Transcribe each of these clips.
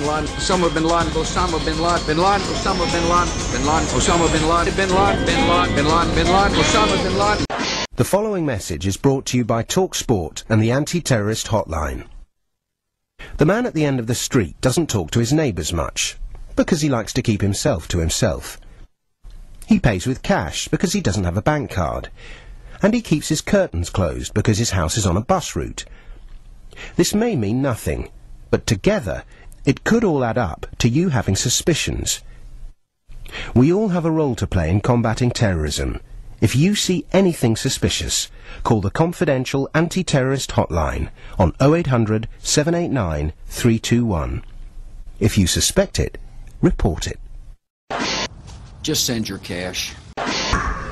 Laden, Osama bin Laden, Osama bin Laden, bin Laden, Osama bin Laden, bin Laden, Osama bin Laden, bin Laden, bin Laden, bin Laden, bin Laden, Osama bin Laden. The following message is brought to you by TalkSport and the anti-terrorist hotline. The man at the end of the street doesn't talk to his neighbours much, because he likes to keep himself to himself. He pays with cash because he doesn't have a bank card, and he keeps his curtains closed because his house is on a bus route. This may mean nothing, but together it could all add up to you having suspicions. We all have a role to play in combating terrorism. If you see anything suspicious, call the confidential anti-terrorist hotline on 0800 789 321. If you suspect it, report it. Just send your cash.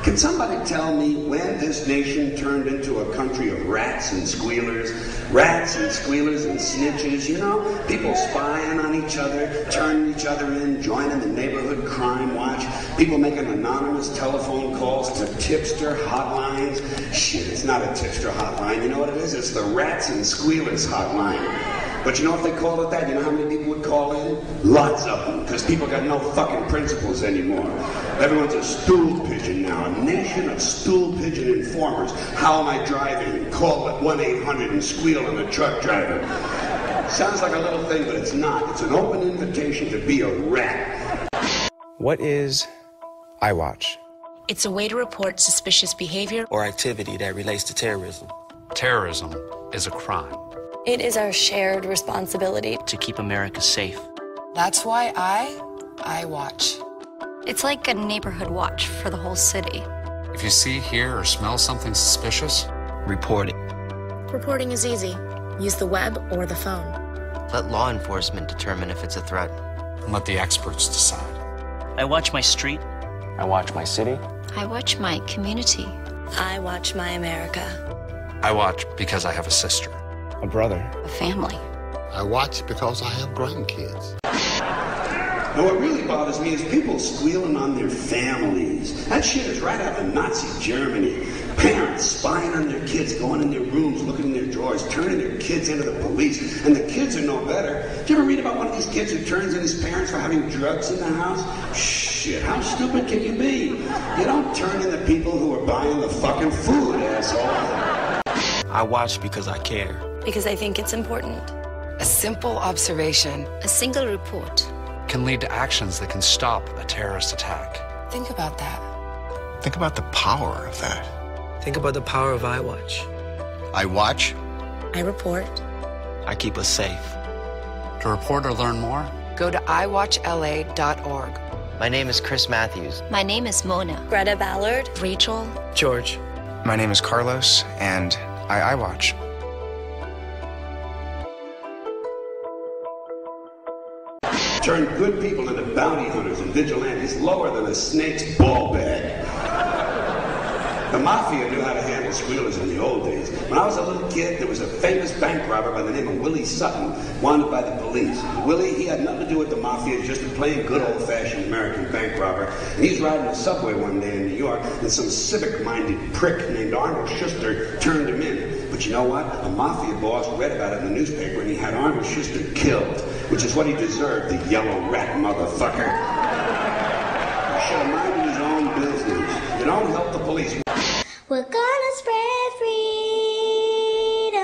Can somebody tell me when this nation turned into a country of rats and squealers? Rats and squealers and snitches, you know? People spying on each other, turning each other in, joining the neighborhood crime watch. People making anonymous telephone calls to tipster hotlines. Shit, it's not a tipster hotline. You know what it is? It's the rats and squealers hotline. But you know if they called it that, you know how many people would call in? Lots of them, because people got no fucking principles anymore. Everyone's a stool pigeon now, a nation of stool pigeon informers. How am I driving? Call at 1-800 and squeal on the truck driver. Sounds like a little thing, but it's not. It's an open invitation to be a rat. What is iWatch? It's a way to report suspicious behavior or activity that relates to terrorism. Terrorism is a crime. It is our shared responsibility to keep America safe. That's why I watch. It's like a neighborhood watch for the whole city. If you see, hear, or smell something suspicious, report it. Reporting is easy. Use the web or the phone. Let law enforcement determine if it's a threat. And let the experts decide. I watch my street. I watch my city. I watch my community. I watch my America. I watch because I have a sister. A brother. A family. I watch because I have grandkids. Now what really bothers me is people squealing on their families. That shit is right out of Nazi Germany. Parents spying on their kids, going in their rooms, looking in their drawers, turning their kids into the police. And the kids are no better. Did you ever read about one of these kids who turns in his parents for having drugs in the house? Shit, how stupid can you be? You don't turn in the people who are buying the fucking food, asshole. I watch because I care. Because I think it's important. A simple observation. A single report. Can lead to actions that can stop a terrorist attack. Think about that. Think about the power of that. Think about the power of iWatch. I watch. I report. I keep us safe. To report or learn more, Go to iwatchla.org. My name is Chris Matthews. My name is Mona. Greta Ballard. Rachel. George. My name is Carlos, and I watch. Turn good people into bounty hunters and vigilantes lower than a snake's ball bag. The mafia knew how to handle squealers in the old days. When I was a little kid, there was a famous bank robber by the name of Willie Sutton, wanted by the police. Willie, he had nothing to do with the mafia, just playing good old-fashioned American bank robber. And he's riding the subway one day in New York, and some civic-minded prick named Arnold Schuster turned him in. But you know what? A mafia boss read about it in the newspaper, and he had Arnold Schuster killed, which is what he deserved, the yellow rat motherfucker. He should have minded his own business. You don't help the police. We're gonna spread freedom.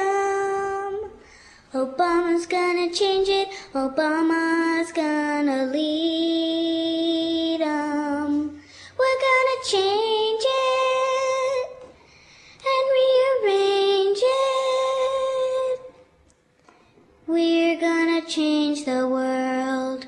Obama's gonna change it. Obama's gonna lead 'em. We're gonna change it and rearrange it. We're gonna change the world.